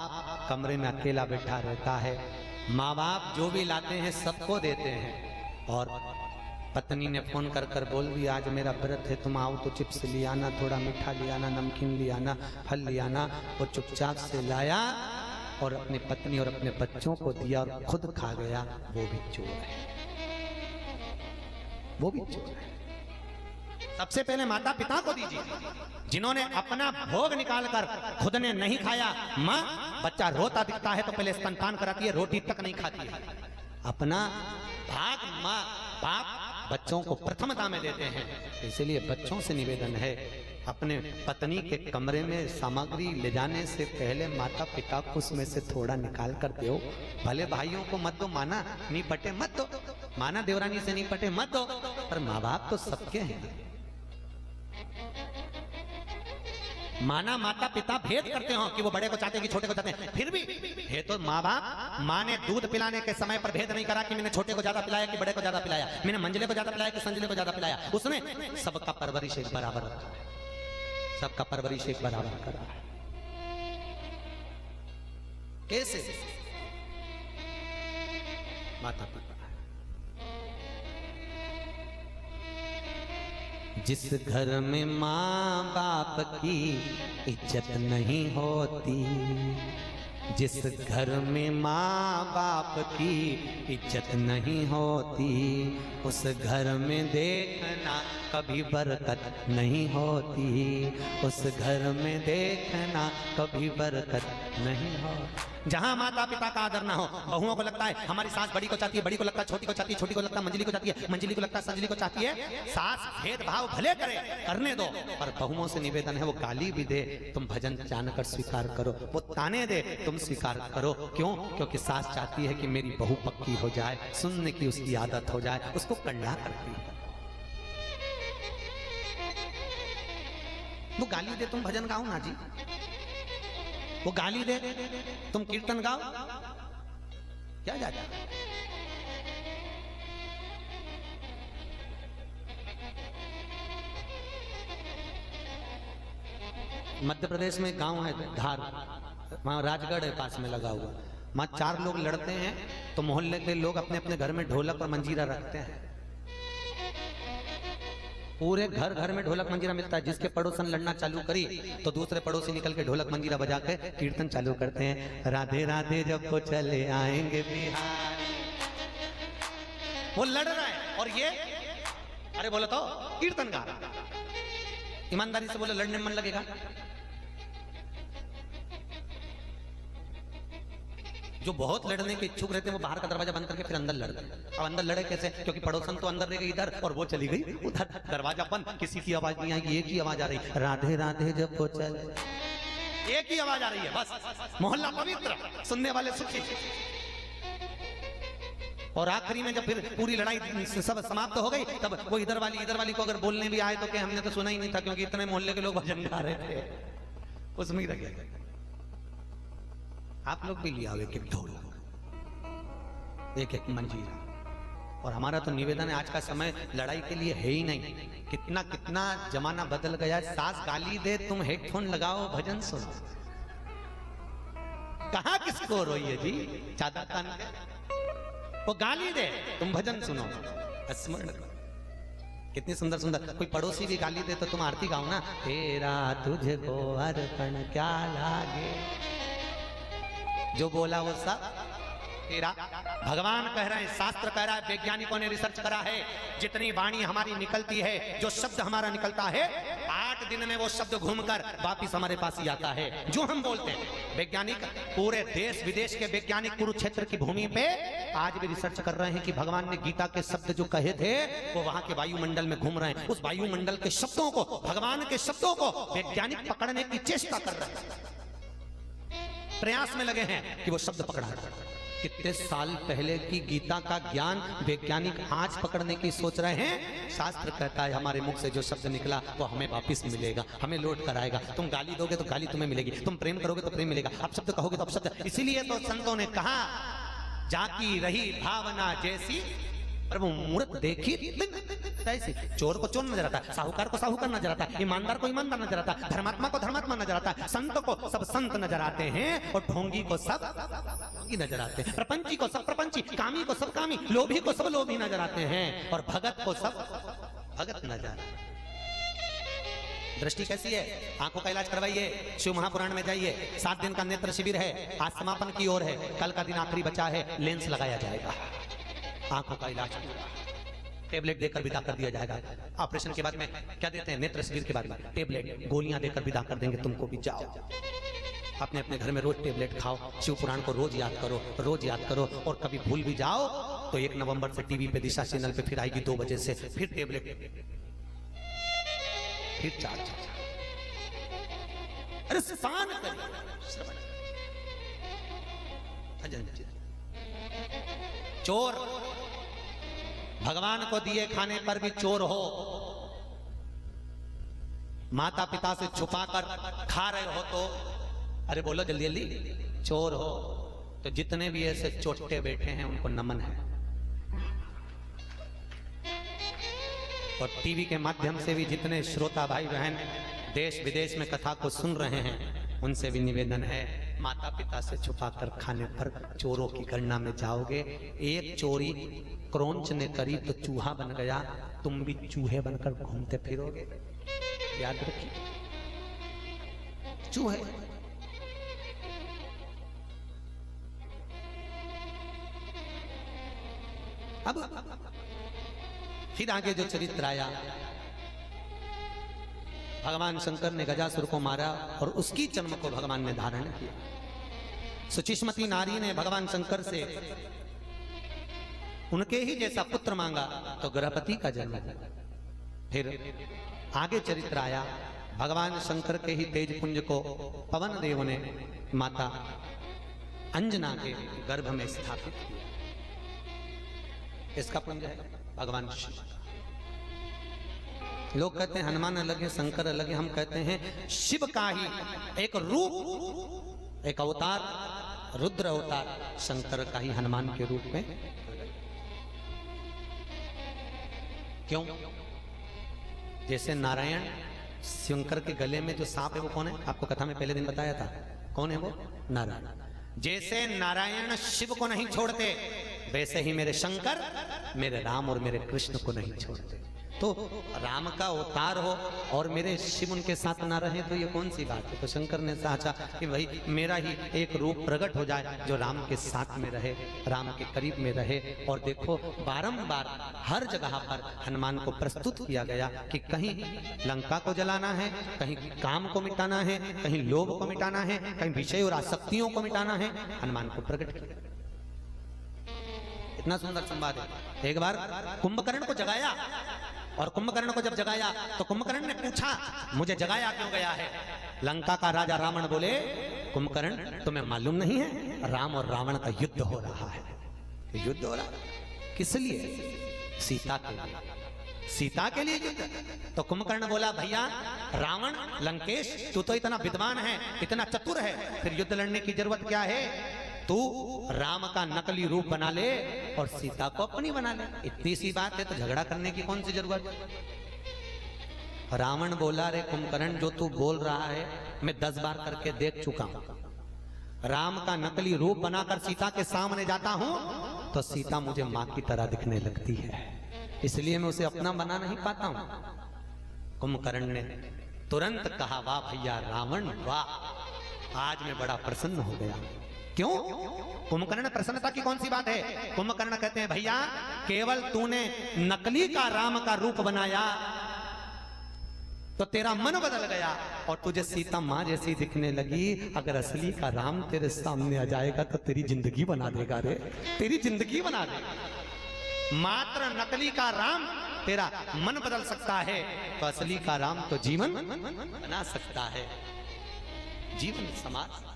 कमरे में अकेला बैठा रहता है, माँ बाप जो भी लाते हैं सबको देते हैं, और पत्नी ने फोन कर कर बोल दिया आज मेरा व्रत है, तुम आओ तो चिप्स ले आना, थोड़ा मीठा ले आना, नमकीन ले आना, फल ले आना। वो चुपचाप से लाया और अपनी पत्नी और अपने बच्चों को दिया और खुद खा गया। वो भी चोर है, वो भी चोर है। सबसे पहले माता पिता को दीजिए, जिन्होंने अपना भोग निकालकर खुद ने नहीं खाया। माँ, बच्चा रोता दिखता है तो पहले स्तनपान कराती है, रोटी तक नहीं खाती है। अपना भाग माँ बाप बच्चों को प्रथमता में देते हैं। इसलिए बच्चों से निवेदन है, अपने पत्नी के कमरे में सामग्री ले जाने से पहले माता पिता को उसमें से थोड़ा निकाल कर दो। भले भाइयों को मत दो, माना नहीं पटे मत दो, माना देवरानी से नहीं पटे मत दो, पर माँ बाप तो सबके हैं। माना माता पिता भेद करते हो कि वो बड़े को चाहते हैं कि छोटे को चाहते हैं, फिर भी है तो माँ बाप। माँ ने दूध पिलाने के समय पर भेद नहीं करा कि मैंने छोटे को ज्यादा पिलाया कि बड़े को ज्यादा पिलाया, मैंने मंजले को ज्यादा पिलाया कि संजले को ज्यादा पिलाया। उसने सबका परवरिश एक बराबर रखा है, सबका परवरिश एक बराबर करा है। कैसे? माता पिता। जिस घर में माँ बाप की इज्जत नहीं होती, जिस घर में माँ बाप की इज्जत नहीं होती, उस घर में देखना कभी बरकत नहीं होती, उस घर में देखना कभी बरकत नहीं हो। जहां माता पिता का आदर ना हो, बहुओं को लगता है हमारी सास बड़ी को चाहती है, बड़ी को लगता है छोटी को चाहती है, छोटी को लगता है मंजली को चाहती है, मंजली को लगता है संजली को चाहती है। सास भेदभाव भले करे, करने दो, पर बहुओं से निवेदन है वो गाली भी दे तुम भजन जानकर स्वीकार करो, वो ताने दे तुम स्वीकार करो। क्यों? क्योंकि सास चाहती है कि मेरी बहू पक्की हो जाए, सुनने की उसकी आदत हो जाए, उसको कंडा करती है। वो गाली दे तुम भजन गाओ ना जी, वो गाली दे तुम कीर्तन गाओ, क्या जाता? मध्य प्रदेश में गांव है धार, वहां राजगढ़ है पास में लगा हुआ। वहां 4 लोग लड़ते हैं तो मोहल्ले के लोग अपने अपने घर में ढोलक और मंजीरा रखते हैं। पूरे घर घर में ढोलक मंजीरा मिलता है। जिसके पड़ोसन लड़ना चालू करी तो दूसरे पड़ोसी निकल के ढोलक मंजीरा बजा के कीर्तन चालू करते हैं। राधे राधे जब को चले आएंगे बिहार। वो लड़ रहा है और ये अरे बोलो तो कीर्तन गा रहा। ईमानदारी से बोलो, लड़ने में मन लगेगा? जो बहुत लड़ने के इच्छुक रहते हैं वो बाहर का दरवाजा बंद करके फिर अंदर लड़ते हैं। अब अंदर लड़े कैसे? क्योंकि पड़ोसन तो अंदर रह गई इधर और वो चली गई उधर, दरवाजा बंद, किसी की आवाज नहीं आएगी, एक ही आवाज आ रही, राधे राधे जब वो चले, एक ही आवाज आ रही है बस। मोहल्ला पवित्र, सुनने वाले सुखी। और आखिरी में जब फिर पूरी लड़ाई सब समाप्त हो गई तब वो इधर वाली को अगर बोलने भी आए तो क्या हमने तो सुना ही नहीं था, क्योंकि इतने मोहल्ले के लोग भजन गा रहे थे, उसमें ही रह गए। आप लोग भी लिया एक एक ढोलक, एक एक मंजीरा। और हमारा तो निवेदन है, आज का समय लड़ाई के लिए है ही नहीं। कितना कितना जमाना बदल गया। सास गाली दे तुम हेडफोन लगाओ भजन सुनो। कहां किसको रोइए जी, चादर कान के। वो गाली दे तुम भजन सुनो, स्मरण करो। कितनी सुंदर सुंदर। कोई पड़ोसी भी गाली दे तो तुम आरती गाओ ना, तेरा तुझको अर्पण क्या लागे, जो बोला वो सब तेरा। भगवान कह रहे हैं, शास्त्र कह रहा है, वैज्ञानिकों ने रिसर्च करा है, जितनी वाणी हमारी निकलती है, जो शब्द हमारा निकलता है, 8 दिन में वो शब्द घूमकर वापिस हमारे पास ही आता है जो हम बोलते हैं। वैज्ञानिक पूरे देश विदेश के वैज्ञानिक कुरुक्षेत्र की भूमि पे आज भी रिसर्च कर रहे हैं कि भगवान ने गीता के शब्द जो कहे थे वो वहां के वायुमंडल में घूम रहे हैं। उस वायुमंडल के शब्दों को, भगवान के शब्दों को वैज्ञानिक पकड़ने की चेष्टा कर रहे हैं, प्रयास में लगे हैं कि वो शब्द पकड़ा जाए। कितने साल पहले की गीता का ज्ञान वैज्ञानिक आज पकड़ने की सोच रहे हैं। शास्त्र कहता है हमारे मुख से जो शब्द निकला वो हमें वापस मिलेगा, हमें लौट कर आएगा। तुम गाली दोगे तो गाली तुम्हें मिलेगी, तुम प्रेम करोगे तो प्रेम मिलेगा, अब शब्द कहोगे तो अब शब्द। इसीलिए तो संतों ने कहा, जाकी रही भावना जैसी अरे वो मूर्त देखी ऐसे, चोर को चोर नजर आता, साहूकार को साहूकार नजर आता, ईमानदार को ईमानदार नजर आता, धर्मात्मा को धर्मात्मा नजर आता, संत को सब संत नजर आते हैं और ढोंगी को सब ढोंगी नजर आते हैं, प्रपंची को सब प्रपंची, कामी को सब कामी, लोभी को सब लोभी नजर आते हैं और भगत को सब भगत नजर। दृष्टि कैसी है? आंखों का इलाज करवाइए, शिव महापुराण में जाइए, 7 दिन का नेत्र शिविर है, आज समापन की ओर है, कल का दिन आखिरी बचा है, लेंस लगाया जाएगा, आंखों का इलाज टेबलेट देकर विदा कर दिया जाएगा। ऑपरेशन के बाद में क्या देते हैं? नेत्र शिविर के बाद में टेबलेट गोलियां देकर विदा कर देंगे तुमको भी। जाओ अपने अपने घर में रोज टेबलेट खाओ, शिव पुराण को रोज याद करो, रोज याद करो, और कभी भूल भी जाओ तो 1 नवंबर से टीवी पे दिशा चैनल पे फिर आएगी 2 बजे से, फिर टेबलेट, फिर चार्ज। अरे स्नान करिए, चोर भगवान को दिए खाने पर भी चोर हो, माता पिता से छुपाकर खा रहे हो तो अरे बोलो जल्दी जल्दी, चोर हो। तो जितने भी ऐसे चोटे बैठे हैं उनको नमन है, और टीवी के माध्यम से भी जितने श्रोता भाई बहन देश विदेश में कथा को सुन रहे हैं उनसे भी निवेदन है, माता पिता से छुपाकर खाने पर चोरों की गणना में जाओगे। एक चोरी क्रोंच ने करी तो चूहा बन गया, तुम भी चूहे बनकर घूमते फिरोगे, याद रखिए, चूहे। अब फिर आगे जो चरित्र आया, भगवान शंकर ने गजासुर को मारा और उसकी जन्म को भगवान ने धारण किया। सुचिष्मती नारी ने भगवान शंकर से उनके ही जैसा पुत्र मांगा तो गृहपति का जन्म हुआ। फिर आगे चरित्र आया, भगवान शंकर के ही तेज पुंज को पवन देव ने माता अंजना के गर्भ में स्थापित किया। इसका पुंज है भगवान शिव। लोग कहते हैं हनुमान अलग है, शंकर अलग है, हम कहते हैं शिव का ही एक रूप, एक अवतार, रुद्र अवतार शंकर का ही हनुमान के रूप में। क्यों? जैसे नारायण शंकर के गले में जो सांप है वो कौन है? आपको कथा में पहले दिन बताया था, कौन है वो? नारायण। जैसे नारायण शिव को नहीं छोड़ते वैसे ही मेरे शंकर मेरे राम और मेरे कृष्ण को नहीं छोड़ते। तो राम का अवतार हो और मेरे शिव उनके साथ ना रहे तो ये कौन सी बात है? तो शंकर ने सोचा कि भाई मेरा ही एक रूप प्रकट हो जाए जो राम के साथ में रहे, राम के करीब में रहे। और देखो बारंबार हर जगह पर हनुमान को प्रस्तुत किया गया कि कहीं लंका को जलाना है, कहीं काम को मिटाना है, कहीं लोभ को मिटाना है, कहीं विषय और आसक्तियों को मिटाना है, हनुमान को प्रकट किया। इतना सुंदर संवाद है। एक बार कुंभकर्ण को जगाया, और कुंभकर्ण को जब जगाया तो कुंभकर्ण ने पूछा मुझे जगाया क्यों गया है? लंका का राजा रावण बोले कुंभकर्ण तुम्हें मालूम नहीं है राम और रावण का युद्ध हो रहा है। युद्ध हो रहा है किस लिए? सीता के लिए। सीता के लिए युद्ध। तो कुंभकर्ण बोला भैया रावण लंकेश तू तो इतना विद्वान है, इतना चतुर है, फिर युद्ध लड़ने की जरूरत क्या है? तू राम का नकली रूप बना ले और सीता को अपनी बना ले, इतनी सी बात है, तो झगड़ा करने की कौन सी जरूरत? रावण बोला रे कुंभकर्ण जो तू बोल रहा है मैं 10 बार करके देख चुका हूं। राम का नकली रूप बनाकर सीता के सामने जाता हूं तो सीता मुझे मां की तरह दिखने लगती है, इसलिए मैं उसे अपना बना नहीं पाता हूं। कुंभकर्ण ने तुरंत कहा वाह भैया रावण वाह, आज मैं बड़ा प्रसन्न हो गया। क्यों? कुंभकर्ण प्रसन्नता की कौन सी बात है? कुंभकर्ण कहते हैं भैया केवल तूने नकली का राम का रूप बनाया तो तेरा मन बदल गया और तुझे सीता मां जैसी दिखने लगी। अगर असली का राम तेरे सामने आ जाएगा तो तेरी जिंदगी बना देगा रे, तेरी जिंदगी बना देगा। मात्र नकली का राम तेरा मन बदल सकता है, तो असली का राम तो जीवन बना सकता है, जीवन समाज।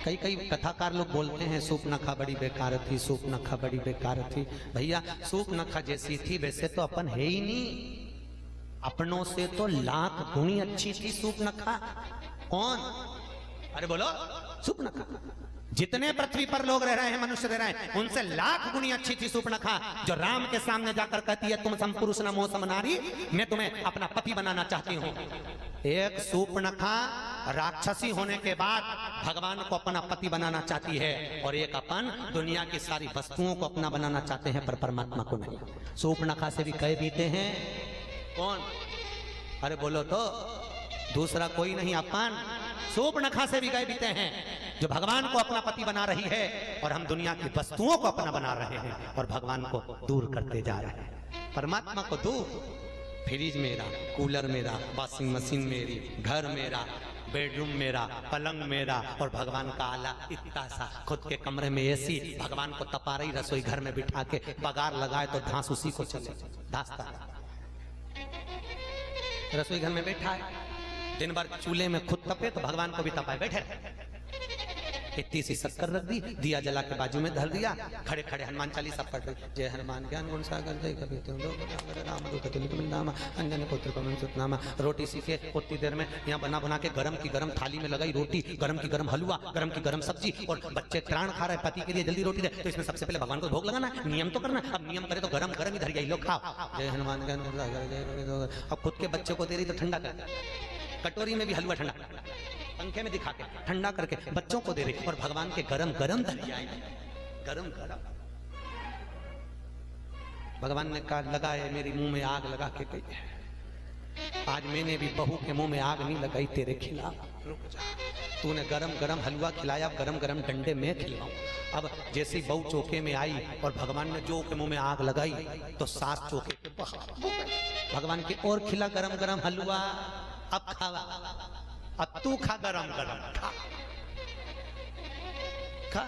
कई कई कथाकार लोग बोलते हैं सूपनखा बड़ी बेकार थी, सूपनखा बड़ी बेकार थी। भैया सूपनखा जैसी थी वैसे तो अपन है ही नहीं, अपनों से तो लाख गुणी अच्छी थी सूपनखा। कौन? अरे बोलो सूपनखा। जितने पृथ्वी पर लोग रह रहे हैं, मनुष्य रह रहे हैं, उनसे लाख गुनी अच्छी थी सूर्पणखा, जो राम के सामने जाकर कहती है तुम सम पुरुष न मोह सम नारी, मैं तुम्हें अपना पति बनाना चाहती हूँ। एक सूर्पणखा राक्षसी होने के बाद भगवान को अपना पति बनाना चाहती है, और एक अपन दुनिया की सारी वस्तुओं को अपना बनाना चाहते हैं, पर परमात्मा को नहीं। सूर्पणखा से भी कह बीते हैं कौन? अरे बोलो तो, दूसरा कोई नहीं, अपन सूर्पणखा से भी गए बीते हैं, जो भगवान को अपना पति बना रही है, और हम दुनिया की वस्तुओं को अपना बना रहे हैं और भगवान को दूर करते जा रहे हैं। परमात्मा को दूर, फ्रिज मेरा, कूलर मेरा, वॉशिंग मशीन मेरी, घर मेरा, बेडरूम मेरा, पलंग मेरा, और भगवान का आला इतना सा, खुद के कमरे में एसी, भगवान को तपा रही रसोई घर में बिठा के बगार लगाए तो धांस उसी को चले, धांसता रसोई घर में बैठा है, दिन भर चूल्हे में खुद तपे तो भगवान को भी तपाए बैठे, इतनी सी शक्कर रख दी, दिया जला के बाजू में धर दिया, खड़े खड़े हनुमान चालीसा पढ़ रही, जय हनुमान ज्ञान गुण सागर जय कबीर तुम राम अंजन पुत्र पवन सुत नामा। रोटी सीखे उतनी देर में यहाँ बना बना के गरम की गरम थाली में लगाई रोटी, गरम की गरम हलवा, गरम की गरम सब्जी, और बच्चे त्राण खा रहे, पति के लिए जल्दी रोटी दे, तो इसमें सबसे पहले भगवान को भोग लगाना, नियम तो करना, अब नियम करे तो गरम गरम इधर यही लोग खाओ, जय हनुमान ज्ञान गुण सागर जय। अब खुद के बच्चे को दे रही तो ठंडा कर, कटोरी में भी हलवा ठंडा, पंखे में दिखा के ठंडा करके बच्चों को दे रही, और भगवान के गरम गरम धरी आई, गरम गरम। भगवान ने कहा लगाए मेरी मुंह में आग लगा के गई, आज मैंने भी बहू के मुंह में आग नहीं लगाई तेरे खिलाफ, रुक जा, तूने गरम गरम हलवा खिलाया, गरम गरम डंडे में खिलाऊं। अब जैसे ही बहू चौके में आई और भगवान ने जो के मुंह में आग लगाई, तो सास चौके के बाहर भगवान के और खिला गरम गरम हलवा, अब खावा, अब तू खा गरम गरम खा।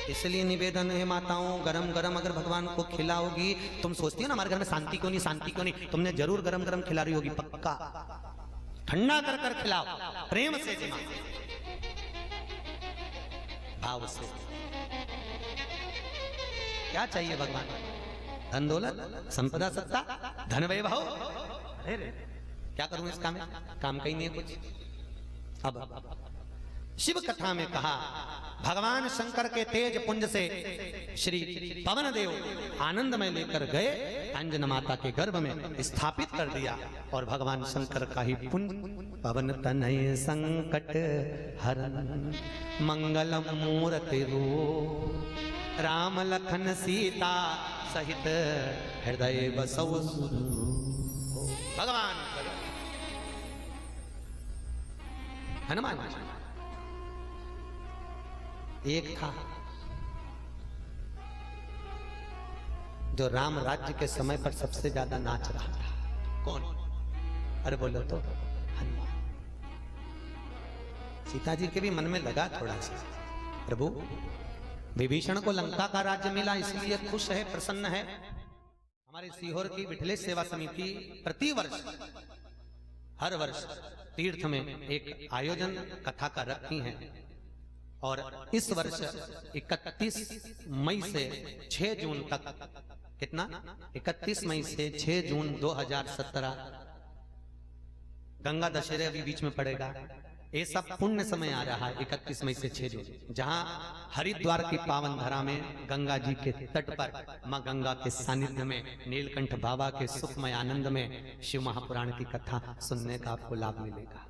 इसलिए निवेदन है माताओं, गरम गरम अगर भगवान को खिलाओगी, तुम सोचती हो ना हमारे घर में शांति क्यों नहीं, शांति क्यों नहीं, तुमने जरूर गरम गरम खिला रही होगी, पक्का ठंडा कर कर खिलाओ, प्रेम से जिमा, भाव से। क्या चाहिए भगवान? धन दौलत, संपदा, सत्ता, धन वैभव, क्या करूं इस काम में? काम कहीं नहीं है कुछ। अब शिव कथा में कहा भगवान शंकर के तेज पुंज से श्री पवन देव आनंद में लेकर गए, अंजना माता के गर्भ में स्थापित कर दिया, और भगवान शंकर का ही पुंज पवन तनय संकट हरन मंगलम मूर्ति रूप राम लखन सीता सहित हृदय बसौ। भगवान हनुमान एक था जो राम राज्य के समय पर सबसे ज्यादा नाच रहा था। कौन? अरे बोलो तो, हनुमान। सीता जी के भी मन में लगा थोड़ा सा, प्रभु विभीषण को लंका का राज्य मिला इसलिए खुश है, प्रसन्न है। हमारे सीहोर की विठलेश सेवा समिति प्रतिवर्ष हर वर्ष तीर्थ में एक आयोजन कथा का रखती हैं, और इस वर्ष 31 मई से 6 जून तक, कितना? 31 मई से 6 जून 2017 गंगा दशहरे अभी बीच में पड़ेगा। ये सब पुण्य समय आ रहा है 31 मई से 6 जून, जहां हरिद्वार की पावन धरा में गंगा जी के तट पर मां गंगा के सानिध्य में नीलकंठ बाबा के सुखमय आनंद में शिव महापुराण की कथा सुनने का आपको लाभ मिलेगा।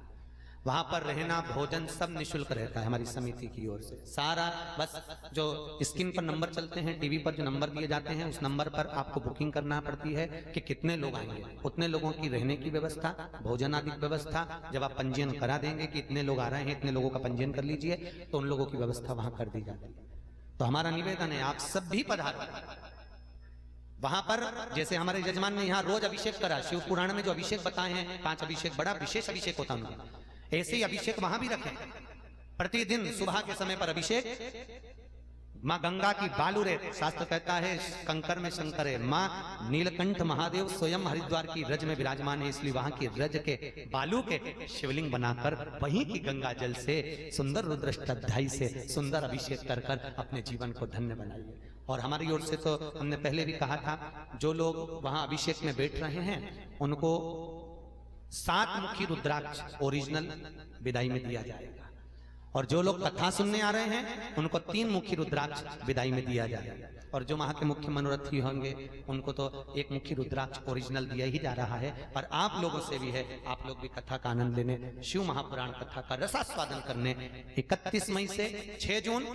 वहां पर रहना, भोजन सब निशुल्क रहता है हमारी समिति की ओर से। सारा बस जो स्क्रीन पर नंबर चलते हैं, टीवी पर जो नंबर दिए जाते हैं, उस नंबर पर आपको बुकिंग करना पड़ती है कि कितने लोग आएंगे, उतने लोगों की रहने की व्यवस्था, भोजन आदि की व्यवस्था। जब आप पंजीयन करा देंगे कि इतने लोग आ रहे हैं, इतने लोगों का पंजीयन कर लीजिए, तो उन लोगों की व्यवस्था वहां कर दी जाती है। तो हमारा निवेदन है आप सब भी पधारो वहां पर। जैसे हमारे यजमान ने यहाँ रोज अभिषेक करा, शिव पुराण में जो अभिषेक बताए हैं 5 अभिषेक, बड़ा विशेष अभिषेक होता है, ऐसे ही अभिषेक वहां भी रखें। प्रतिदिन सुबह के समय पर अभिषेक। माँ गंगा की बालू रे, शास्त्र कहता है कंकर में शंकर है। माँ नीलकंठ महादेव स्वयं हरिद्वार की रज में विराजमान है, इसलिए वहां की रज के बालू के शिवलिंग बनाकर वहीं की गंगा जल से सुंदर रुद्राष्टाध्यायी से सुंदर अभिषेक कर कर अपने जीवन को धन्य बनाइए। और हमारी ओर से तो हमने पहले भी कहा था, जो लोग वहां अभिषेक में बैठ रहे हैं उनको 7 मुखी रुद्राक्ष ओरिजिनल विदाई में दिया जाएगा। और जो लोग कथा सुनने आ रहे हैं उनको 3 मुखी रुद्राक्ष विदाई में दिया जाएगा। और जो वहां के मुख्य मनोरथी होंगे उनको तो 1 मुखी रुद्राक्ष ओरिजिनल दिया ही जा रहा है। और आप लोगों से भी है, आप लोग भी कथा का आनंद लेने, शिव महापुराण कथा का रसास्वादन करने 31 मई से 6 जून